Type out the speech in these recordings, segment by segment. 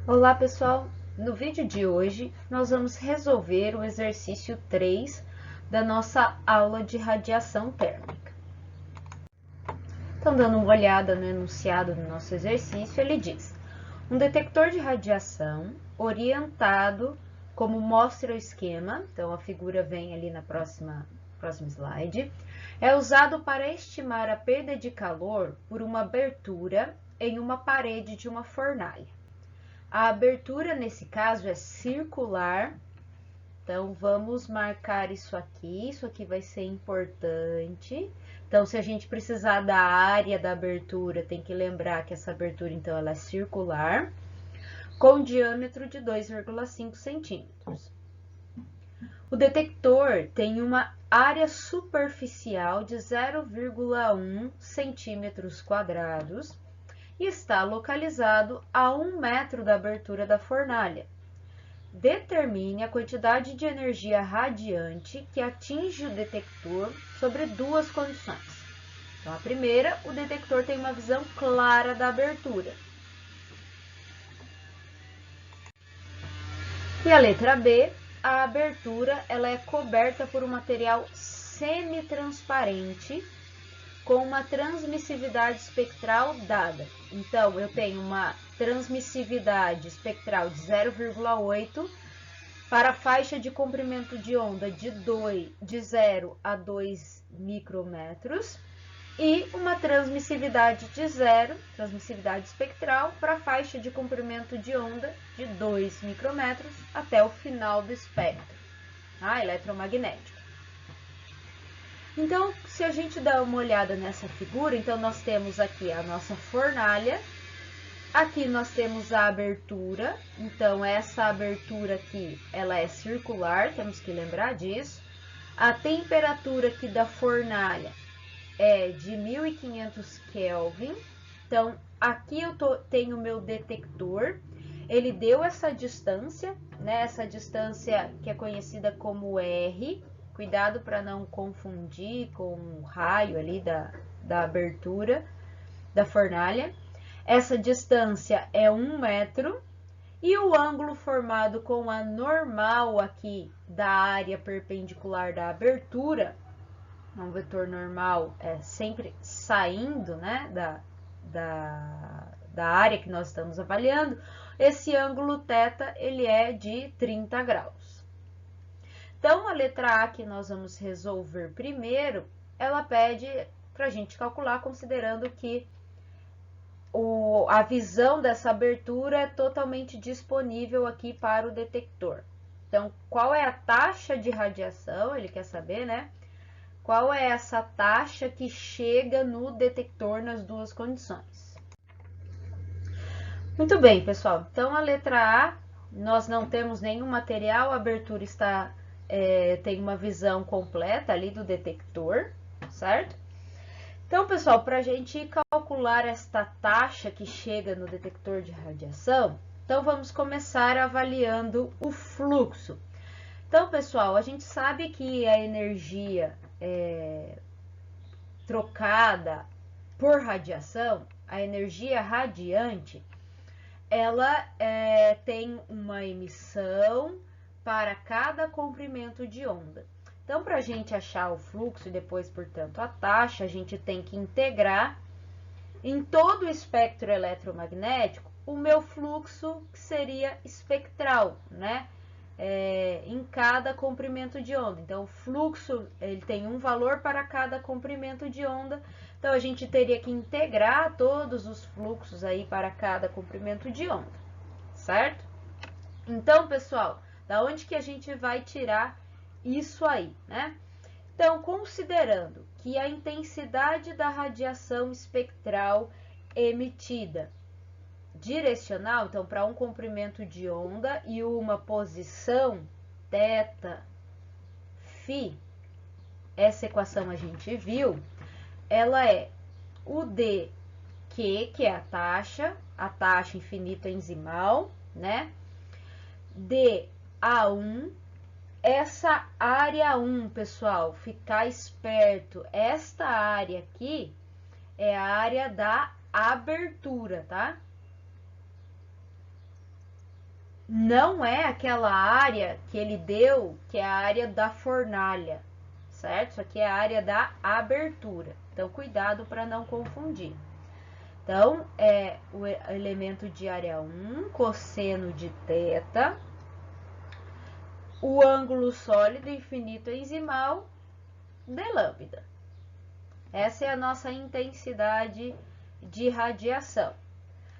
Olá pessoal, no vídeo de hoje nós vamos resolver o exercício 3 da nossa aula de radiação térmica. Então, dando uma olhada no enunciado do nosso exercício, ele diz: um detector de radiação orientado, como mostra o esquema, então a figura vem ali na próximo slide, é usado para estimar a perda de calor por uma abertura em uma parede de uma fornalha. A abertura, nesse caso, é circular, então vamos marcar isso aqui vai ser importante. Então, se a gente precisar da área da abertura, tem que lembrar que essa abertura, então, ela é circular, com diâmetro de 2,5 centímetros. O detector tem uma área superficial de 0,1 centímetros quadrados e está localizado a 1 metro da abertura da fornalha. Determine a quantidade de energia radiante que atinge o detector sobre duas condições. Então, a primeira, o detector tem uma visão clara da abertura. E a letra B, a abertura ela é coberta por um material semitransparente com uma transmissividade espectral dada. Então, eu tenho uma transmissividade espectral de 0,8 para a faixa de comprimento de onda de 0 a 2 micrômetros e uma transmissividade de 0, transmissividade espectral, para a faixa de comprimento de onda de 2 micrômetros até o final do espectro eletromagnético. Então, se a gente dá uma olhada nessa figura, então nós temos aqui a nossa fornalha, aqui nós temos a abertura, então essa abertura aqui, ela é circular, temos que lembrar disso. A temperatura aqui da fornalha é de 1500 Kelvin, então aqui eu tenho o meu detector, ele deu essa distância, né, essa distância que é conhecida como R, cuidado para não confundir com o raio ali da abertura da fornalha. Essa distância é 1 metro e o ângulo formado com a normal aqui da área perpendicular da abertura, um vetor normal é sempre saindo, né, da área que nós estamos avaliando, esse ângulo θ ele é de 30 graus. Então, a letra A que nós vamos resolver primeiro, ela pede para a gente calcular considerando que a visão dessa abertura é totalmente disponível aqui para o detector. Então, qual é a taxa de radiação? Ele quer saber, né? Qual é essa taxa que chega no detector nas duas condições? Muito bem, pessoal. Então, a letra A, nós não temos nenhum material, a abertura tem uma visão completa ali do detector, certo? Então, pessoal, para a gente calcular esta taxa que chega no detector de radiação, então vamos começar avaliando o fluxo. Então, pessoal, a gente sabe que a energia trocada por radiação, a energia radiante, ela tem uma emissão para cada comprimento de onda. Então, para a gente achar o fluxo e depois, portanto, a taxa, a gente tem que integrar em todo o espectro eletromagnético o meu fluxo, que seria espectral, né? Em cada comprimento de onda. Então, o fluxo ele tem um valor para cada comprimento de onda. Então, a gente teria que integrar todos os fluxos aí para cada comprimento de onda, certo? Então, pessoal, da onde que a gente vai tirar isso aí, né? Então, considerando que a intensidade da radiação espectral emitida direcional, então para um comprimento de onda e uma posição θ, φ, essa equação a gente viu, ela é o dQ, que é a taxa infinita enzimal, né? dA1, essa área 1, pessoal, ficar esperto, esta área aqui é a área da abertura, tá? não é aquela área que ele deu, que é a área da fornalha, certo? Isso aqui é a área da abertura. Então, cuidado para não confundir. Então, é o elemento de área 1, cosseno de θ, o ângulo sólido infinito enzimal de lambda. Essa é a nossa intensidade de radiação.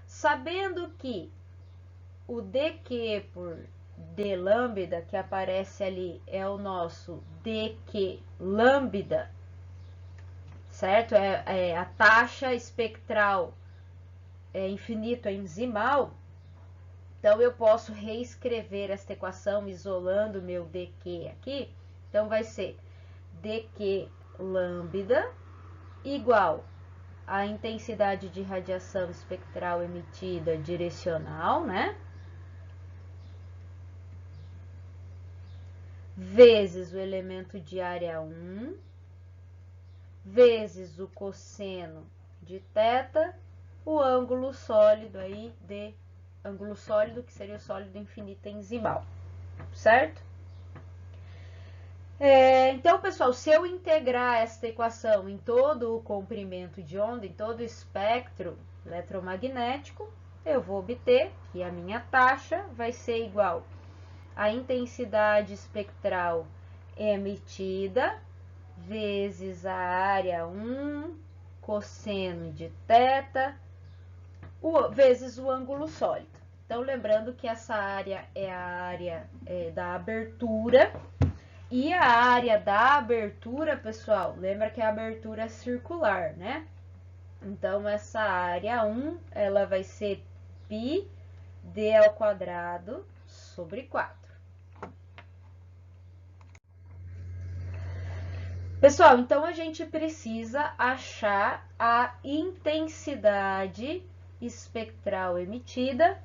Sabendo que o dQ por d lambda, que aparece ali, é o nosso dQ lambda, certo? É a taxa espectral infinito enzimal. Então, eu posso reescrever esta equação isolando meu dQ aqui. Então, vai ser dQ lambda igual a intensidade de radiação espectral emitida direcional, né? Vezes o elemento de área 1, vezes o cosseno de θ, o ângulo sólido aí de ângulo sólido, que seria o sólido infinito enzimal, certo? Então, pessoal, se eu integrar esta equação em todo o comprimento de onda, em todo o espectro eletromagnético, eu vou obter que a minha taxa vai ser igual à intensidade espectral emitida vezes a área 1, cosseno de θ, vezes o ângulo sólido. Então, lembrando que essa área é a área da abertura. E a área da abertura, pessoal, lembra que a abertura é circular, né? Então, essa área 1, ela vai ser π d ao quadrado sobre 4. Pessoal, então a gente precisa achar a intensidade espectral emitida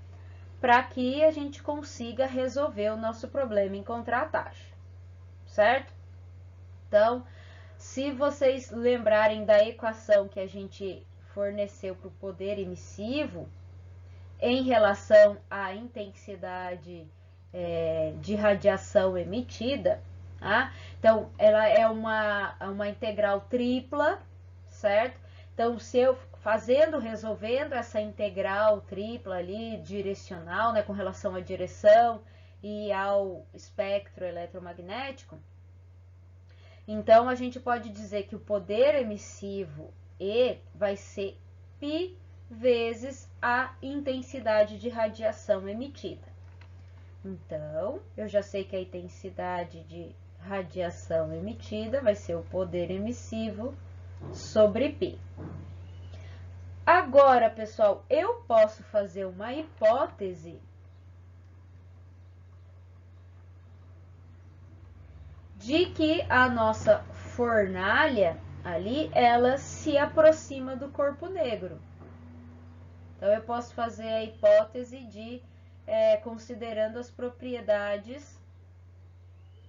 para que a gente consiga resolver o nosso problema, encontrar a taxa, certo? Então, se vocês lembrarem da equação que a gente forneceu para o poder emissivo, em relação à intensidade de radiação emitida, tá? Então, ela é uma integral tripla, certo? Então, se eu resolvendo essa integral tripla ali, direcional, né, com relação à direção e ao espectro eletromagnético, então, a gente pode dizer que o poder emissivo E vai ser π vezes a intensidade de radiação emitida. Então, eu já sei que a intensidade de radiação emitida vai ser o poder emissivo sobre π. Agora, pessoal, eu posso fazer uma hipótese de que a nossa fornalha ali, ela se aproxima do corpo negro. Então, eu posso fazer a hipótese de, considerando as propriedades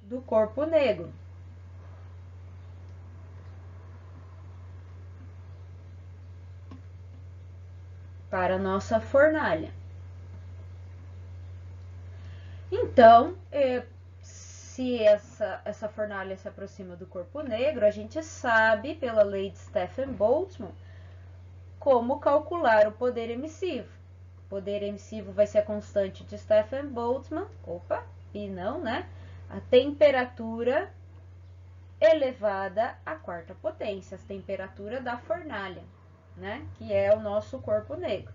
do corpo negro. Para a nossa fornalha. Então, se essa fornalha se aproxima do corpo negro, a gente sabe, pela lei de Stefan-Boltzmann, como calcular o poder emissivo. O poder emissivo vai ser a constante de Stefan-Boltzmann, e não, né? A temperatura elevada à quarta potência, a temperatura da fornalha, né? Que é o nosso corpo negro.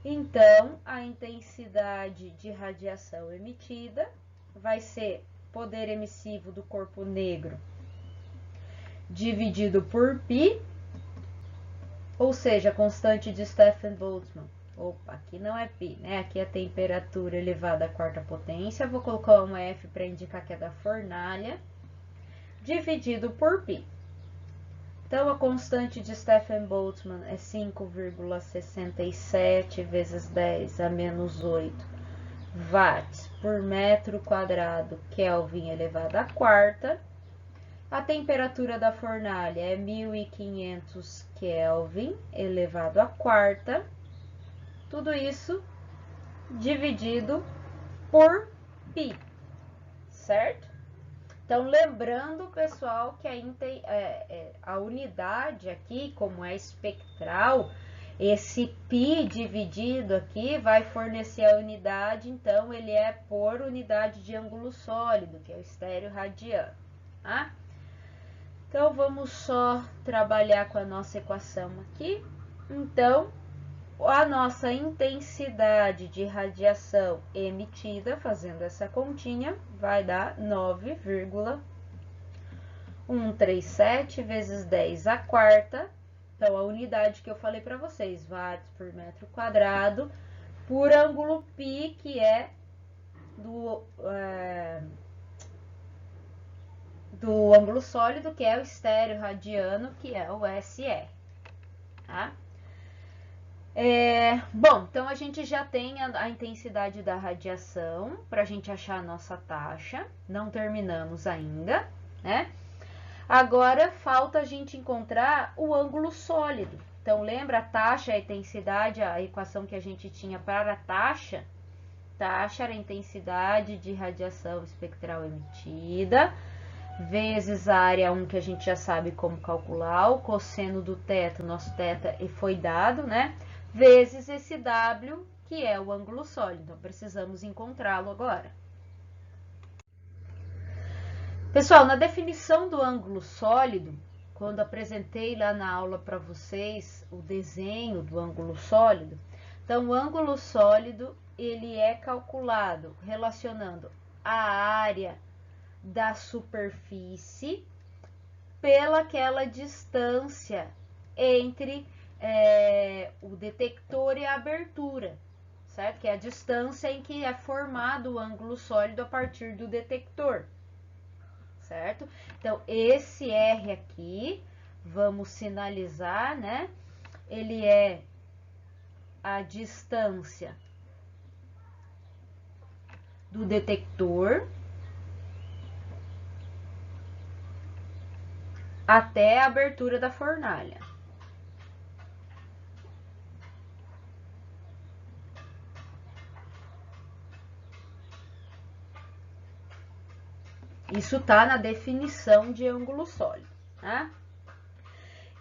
Então, a intensidade de radiação emitida vai ser poder emissivo do corpo negro dividido por π, ou seja, a constante de Stefan-Boltzmann. Aqui não é π, né? Aqui é a temperatura elevada à quarta potência. Vou colocar um F para indicar que é da fornalha, dividido por π. Então, a constante de Stefan-Boltzmann é 5,67 vezes 10 a menos 8 watts por metro quadrado Kelvin elevado à quarta. A temperatura da fornalha é 1.500 Kelvin elevado à quarta. Tudo isso dividido por π, certo? Então, lembrando, pessoal, que a unidade aqui, como é espectral, esse π dividido aqui vai fornecer a unidade, então, ele é por unidade de ângulo sólido, que é o estéreo radiano, tá? Então, vamos só trabalhar com a nossa equação aqui. Então, a nossa intensidade de radiação emitida, fazendo essa continha, vai dar 9,137 vezes 10 à quarta. Então, a unidade que eu falei para vocês, watts por metro quadrado, por ângulo π, que é do ângulo sólido, que é o estéreo radiano, que é o SR, tá? Bom, então a gente já tem a intensidade da radiação para a gente achar a nossa taxa. Não terminamos ainda, né? Agora falta a gente encontrar o ângulo sólido. Então, lembra a taxa, a intensidade, a equação que a gente tinha para a taxa? Taxa era a intensidade de radiação espectral emitida, vezes a área 1, que a gente já sabe como calcular, o cosseno do θ, nosso θ foi dado, né? Vezes esse W, que é o ângulo sólido. Então, precisamos encontrá-lo agora. Pessoal, na definição do ângulo sólido, quando apresentei lá na aula para vocês o desenho do ângulo sólido, então, o ângulo sólido, ele é calculado relacionando a área da superfície pelaquela distância entre o detector e a abertura, certo? Que é a distância em que é formado o ângulo sólido a partir do detector, certo? Então, esse R aqui, vamos sinalizar, né? Ele é a distância do detector até a abertura da fornalha. Isso está na definição de ângulo sólido, né?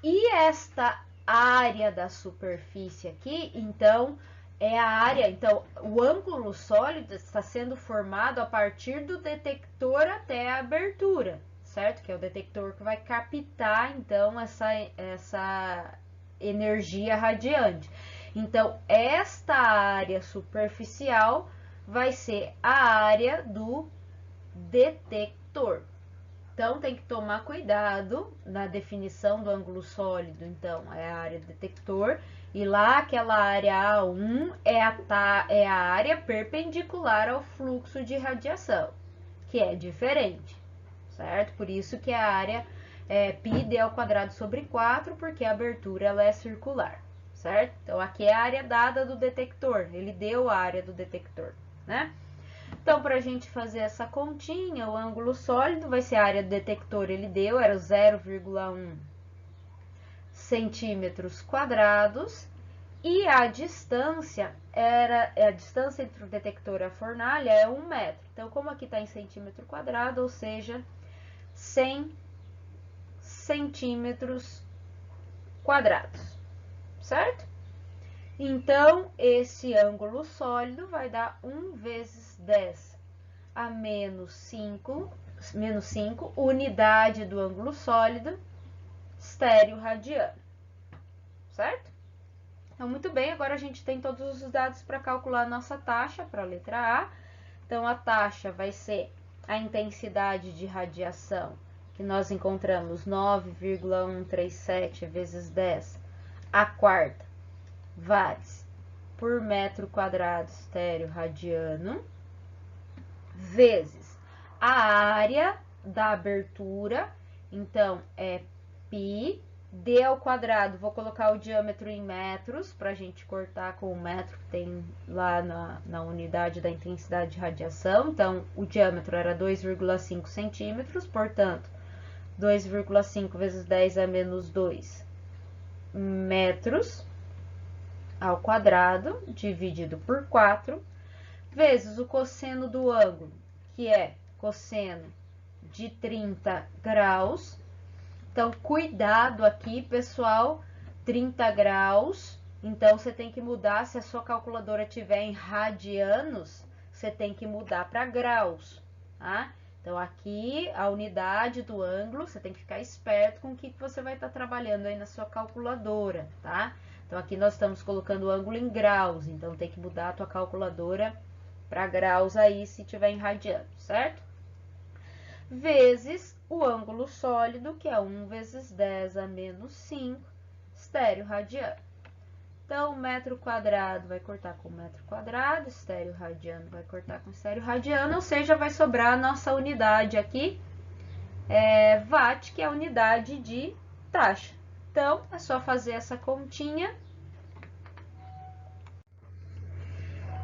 E esta área da superfície aqui, então, é a área... Então, o ângulo sólido está sendo formado a partir do detector até a abertura, certo? Que é o detector que vai captar, então, essa energia radiante. Então, esta área superficial vai ser a área do detector. Então, tem que tomar cuidado na definição do ângulo sólido. Então, é a área do detector. E lá, aquela área A1 é a área perpendicular ao fluxo de radiação, que é diferente, certo? Por isso que a área é πd ao quadrado sobre 4, porque a abertura ela é circular, certo? Então, aqui é a área dada do detector. Ele deu a área do detector, né? Então, para a gente fazer essa continha, o ângulo sólido vai ser a área do detector, ele deu, era 0,1 centímetros quadrados, e a distância entre o detector e a fornalha é 1 metro. Então, como aqui está em centímetro quadrado, ou seja, 100 centímetros quadrados, certo? Então, esse ângulo sólido vai dar 1 vezes 10 a menos 5 unidade do ângulo sólido, estéreo radiano, certo? Então, muito bem, agora a gente tem todos os dados para calcular a nossa taxa para a letra A. Então, a taxa vai ser a intensidade de radiação, que nós encontramos 9,137 vezes 10 à quarta watts por metro quadrado estéreo radiano, vezes a área da abertura, então, é π, d ao quadrado, vou colocar o diâmetro em metros, para a gente cortar com o metro que tem lá na unidade da intensidade de radiação. Então, o diâmetro era 2,5 centímetros, portanto, 2,5 vezes 10 a menos 2 metros ao quadrado, dividido por 4, vezes o cosseno do ângulo, que é cosseno de 30 graus. Então, cuidado aqui, pessoal, 30 graus. Então, você tem que mudar, se a sua calculadora tiver em radianos, você tem que mudar para graus, tá? Então, aqui, a unidade do ângulo, você tem que ficar esperto com o que você vai estar trabalhando aí na sua calculadora, tá? Então, aqui nós estamos colocando o ângulo em graus, então tem que mudar a tua calculadora para graus aí, se tiver em radianos, certo? Vezes o ângulo sólido, que é 1 vezes 10 a menos 5 estéreo radiano. Então, metro quadrado vai cortar com metro quadrado, estéreo radiano vai cortar com estéreo radiano, ou seja, vai sobrar a nossa unidade aqui, watt, que é a unidade de taxa. Então, é só fazer essa continha.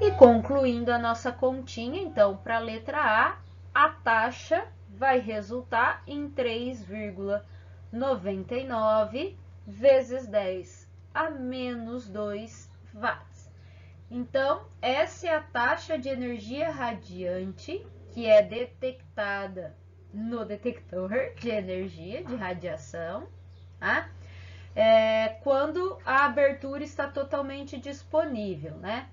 E concluindo a nossa continha, então, para a letra A taxa vai resultar em 3,99 vezes 10 a menos 2 watts. Então, essa é a taxa de energia radiante que é detectada no detector de energia de radiação, tá? Quando a abertura está totalmente disponível, né?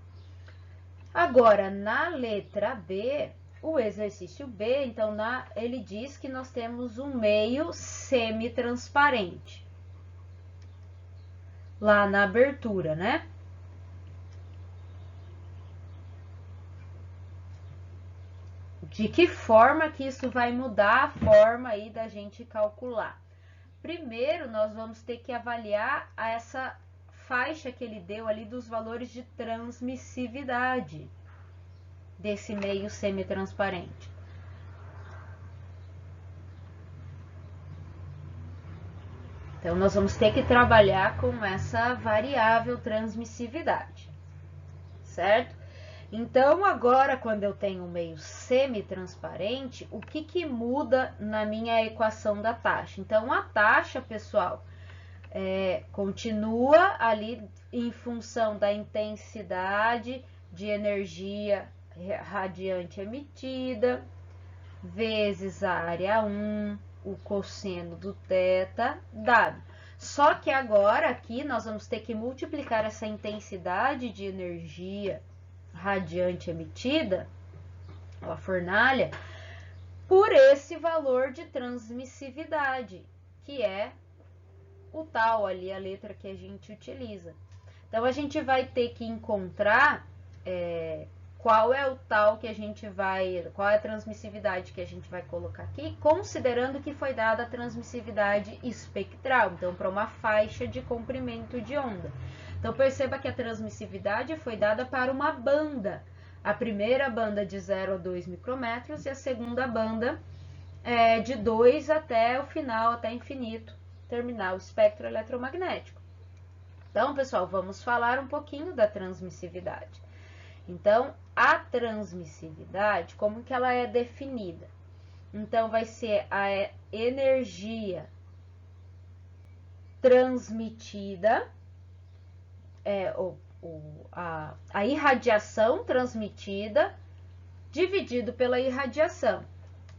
Agora, na letra B, o exercício B, então, ele diz que nós temos um meio semi-transparente lá na abertura, né? De que forma que isso vai mudar a forma aí da gente calcular? Primeiro, nós vamos ter que avaliar essa faixa que ele deu ali dos valores de transmissividade desse meio semi-transparente. Então, nós vamos ter que trabalhar com essa variável transmissividade, certo? Então, agora, quando eu tenho um meio semi-transparente, o que muda na minha equação da taxa? Então, a taxa, pessoal, continua ali em função da intensidade de energia radiante emitida, vezes a área 1, o cosseno do θ dado. Só que agora aqui nós vamos ter que multiplicar essa intensidade de energia radiante emitida, a fornalha, por esse valor de transmissividade, que é o tal ali, a letra que a gente utiliza. Então, a gente vai ter que encontrar qual é o tal que a gente vai, qual é a transmissividade que a gente vai colocar aqui, considerando que foi dada a transmissividade espectral, então, para uma faixa de comprimento de onda. Então, perceba que a transmissividade foi dada para uma banda. A primeira banda de 0 a 2 micrômetros e a segunda banda de 2 até o final, até infinito, terminar o espectro eletromagnético. Então, pessoal, vamos falar um pouquinho da transmissividade. Então, a transmissividade, como que ela é definida? Então, vai ser a energia transmitida, a irradiação transmitida dividido pela irradiação.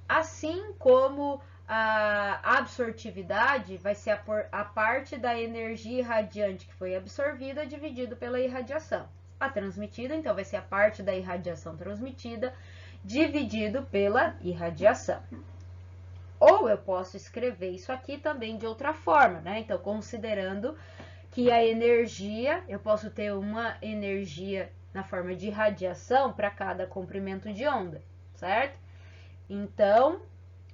Assim como a absortividade vai ser a parte da energia irradiante que foi absorvida dividido pela irradiação. A transmitida, então, vai ser a parte da irradiação transmitida dividido pela irradiação. Ou eu posso escrever isso aqui também de outra forma, né? Então, considerando que a energia, eu posso ter uma energia na forma de radiação para cada comprimento de onda, certo? Então,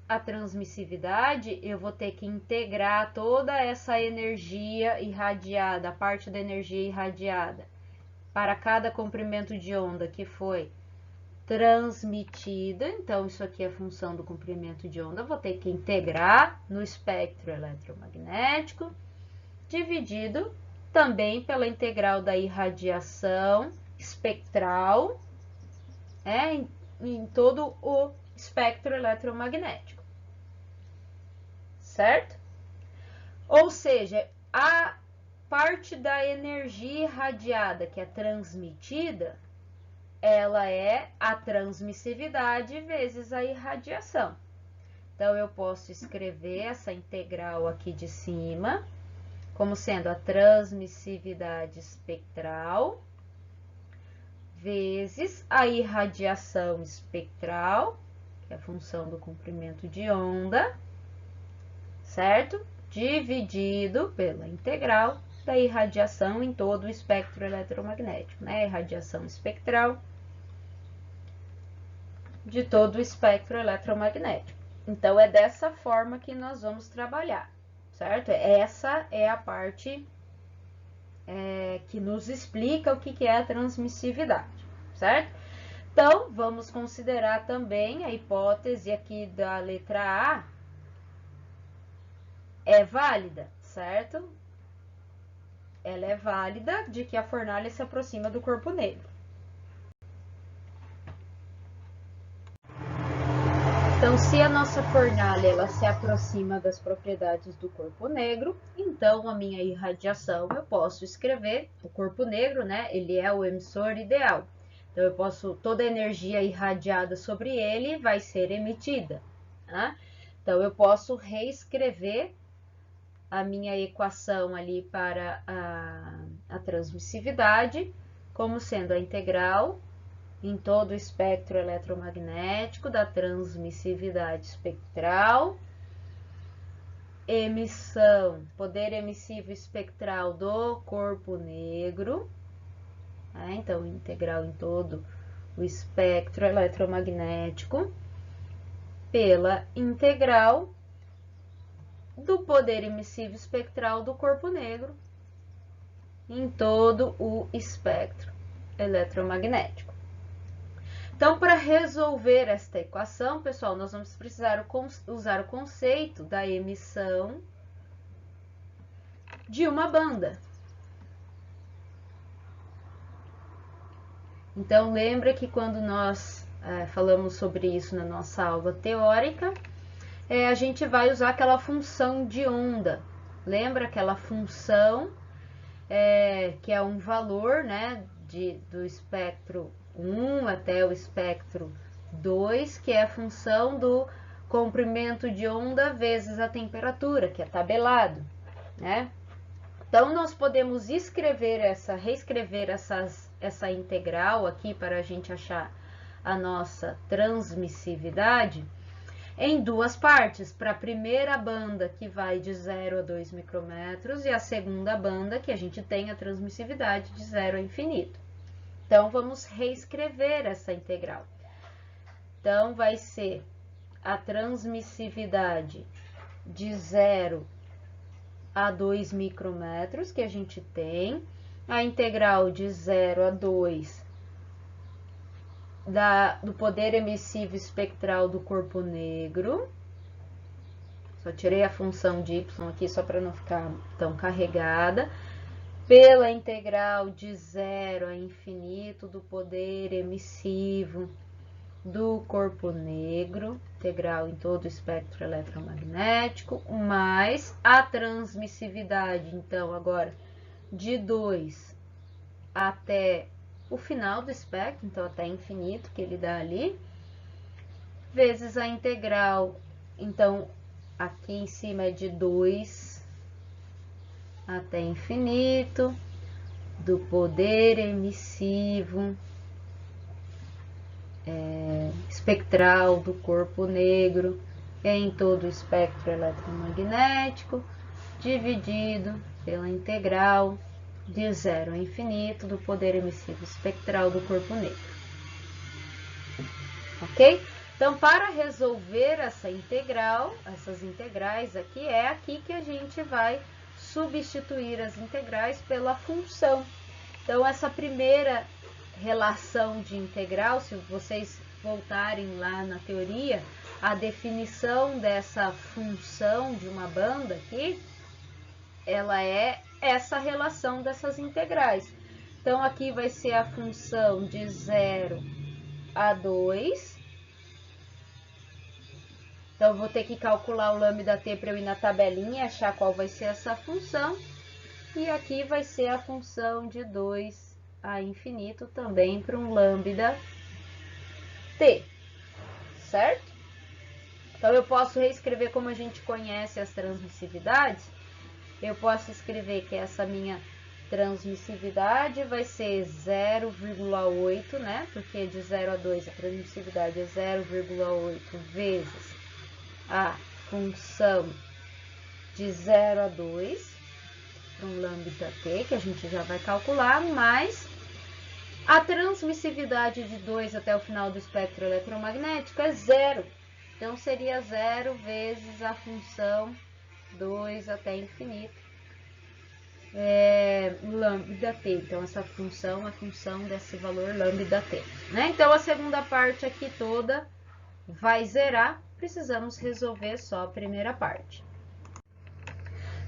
a transmissividade, eu vou ter que integrar toda essa energia irradiada, a parte da energia irradiada, para cada comprimento de onda que foi transmitida. Então, isso aqui é a função do comprimento de onda, vou ter que integrar no espectro eletromagnético, dividido também pela integral da irradiação espectral, em todo o espectro eletromagnético, certo? Ou seja, a parte da energia irradiada que é transmitida, ela é a transmissividade vezes a irradiação. Então, eu posso escrever essa integral aqui de cima como sendo a transmissividade espectral vezes a irradiação espectral, que é a função do comprimento de onda, certo? Dividido pela integral da irradiação em todo o espectro eletromagnético, né? Irradiação espectral de todo o espectro eletromagnético. Então, é dessa forma que nós vamos trabalhar, certo? Essa é a parte que nos explica o que é a transmissividade, certo? Então, vamos considerar também a hipótese aqui da letra A é válida, certo? Ela é válida de que a fornalha se aproxima do corpo negro. Então, se a nossa fornalha ela se aproxima das propriedades do corpo negro, então a minha irradiação eu posso escrever o corpo negro, né? Ele é o emissor ideal. Então, eu posso, toda a energia irradiada sobre ele vai ser emitida, né? Então, eu posso reescrever a minha equação ali para a transmissividade como sendo a integral em todo o espectro eletromagnético da transmissividade espectral, emissão, poder emissivo espectral do corpo negro, né? Então, integral em todo o espectro eletromagnético, pela integral do poder emissivo espectral do corpo negro em todo o espectro eletromagnético. Então, para resolver esta equação, pessoal, nós vamos precisar usar o conceito da emissão de uma banda. Então, lembra que quando nós falamos sobre isso na nossa aula teórica, a gente vai usar aquela função de onda. Lembra aquela função que é um valor, né, do espectro 1 até o espectro 2, que é a função do comprimento de onda vezes a temperatura, que é tabelado, né? Então, nós podemos reescrever essa integral aqui para a gente achar a nossa transmissividade em duas partes, para a primeira banda que vai de 0 a 2 micrômetros e a segunda banda que a gente tem a transmissividade de 0 a infinito. Então, vamos reescrever essa integral. Então, vai ser a transmissividade de 0 a 2 micrômetros que a gente tem, a integral de 0 a 2 do poder emissivo espectral do corpo negro. Só tirei a função de y aqui só para não ficar tão carregada. Pela integral de 0 a infinito do poder emissivo do corpo negro, integral em todo o espectro eletromagnético, mais a transmissividade, então, agora, de 2 até o final do espectro, então, até infinito, que ele dá ali, vezes a integral, então, aqui em cima é de 2 até infinito, do poder emissivo espectral do corpo negro em todo o espectro eletromagnético, dividido pela integral de 0 a infinito do poder emissivo espectral do corpo negro. Ok? Então, para resolver essa integral, essas integrais aqui, é aqui que a gente vai substituir as integrais pela função. Então, essa primeira relação de integral, se vocês voltarem lá na teoria, a definição dessa função de uma banda aqui, ela é essa relação dessas integrais. Então, aqui vai ser a função de 0 a 2. Então, eu vou ter que calcular o lambda t para eu ir na tabelinha e achar qual vai ser essa função. E aqui vai ser a função de 2 a infinito também para um lambda T, certo? Então, eu posso reescrever como a gente conhece as transmissividades. Eu posso escrever que essa minha transmissividade vai ser 0,8, né? Porque de 0 a 2 a transmissividade é 0,8 vezes a função de 0 a 2, para um lambda T, que a gente já vai calcular, mais a transmissividade de 2 até o final do espectro eletromagnético é 0. Então, seria 0 vezes a função 2 até infinito, lambda T. Então, essa função é a função desse valor lambda T, né? Então, a segunda parte aqui toda vai zerar, precisamos resolver só a primeira parte.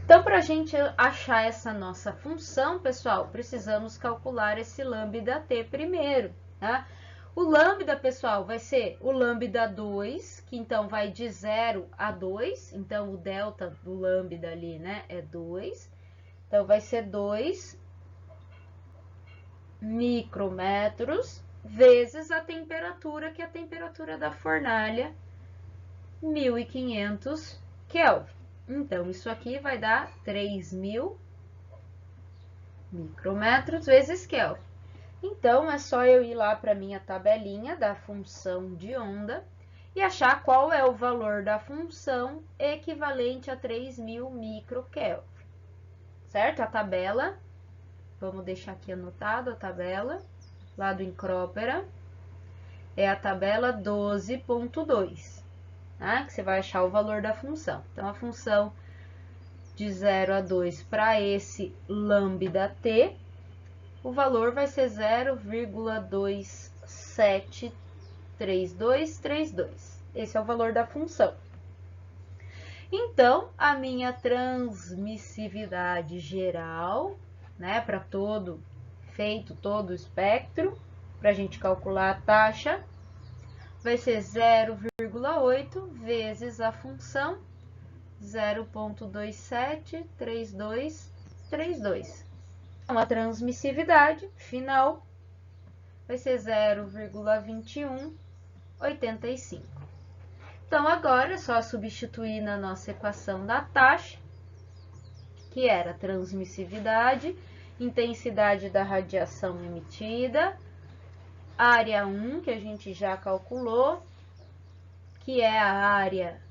Então, para a gente achar essa nossa função, pessoal, precisamos calcular esse lambda T primeiro, tá? O lambda, pessoal, vai ser o lambda 2, que então vai de 0 a 2, então o delta do lambda ali, né, é 2. Então, vai ser 2 micrômetros vezes a temperatura, que é a temperatura da fornalha, 1500 Kelvin. Então, isso aqui vai dar 3.000 micrômetros vezes Kelvin. Então, é só eu ir lá para a minha tabelinha da função de onda e achar qual é o valor da função equivalente a 3.000 microkelvin, certo? A tabela, vamos deixar aqui anotado a tabela, lá do Incrópera, é a tabela 12.2, tá? Que você vai achar o valor da função. Então, a função de 0 a 2 para esse lambda T, o valor vai ser 0,273232. Esse é o valor da função. Então, a minha transmissividade geral, né, para todo o espectro, para a gente calcular a taxa, vai ser 0,8 vezes a função 0,273232. Então, a transmissividade final vai ser 0,2185. Então, agora é só substituir na nossa equação da taxa, que era transmissividade, intensidade da radiação emitida, área 1, que a gente já calculou, que é a área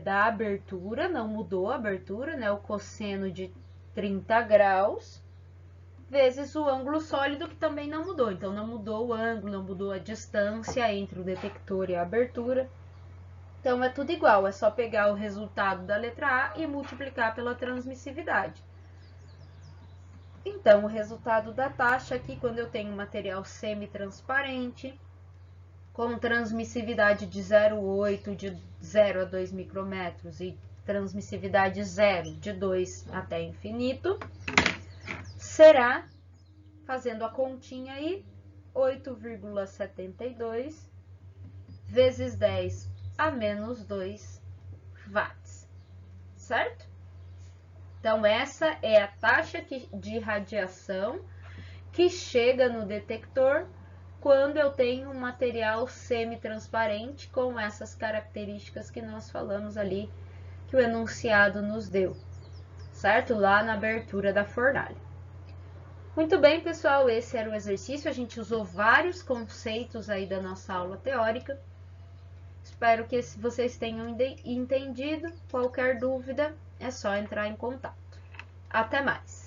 da abertura, não mudou a abertura, né? O cosseno de 30 graus, vezes o ângulo sólido, que também não mudou. Então, não mudou o ângulo, não mudou a distância entre o detector e a abertura. Então, é tudo igual, é só pegar o resultado da letra A e multiplicar pela transmissividade. Então, o resultado da taxa aqui, quando eu tenho material semi-transparente, com transmissividade de 0,8 de 0 a 2 micrômetros e transmissividade 0 de 2 até infinito, será, fazendo a continha aí, 8,72 vezes 10 a menos 2 watts, certo? Então, essa é a taxa de radiação que chega no detector quando eu tenho um material semi-transparente com essas características que nós falamos ali, que o enunciado nos deu, certo? Lá na abertura da fornalha. Muito bem, pessoal, esse era o exercício. A gente usou vários conceitos aí da nossa aula teórica. Espero que vocês tenham entendido. Qualquer dúvida, é só entrar em contato. Até mais!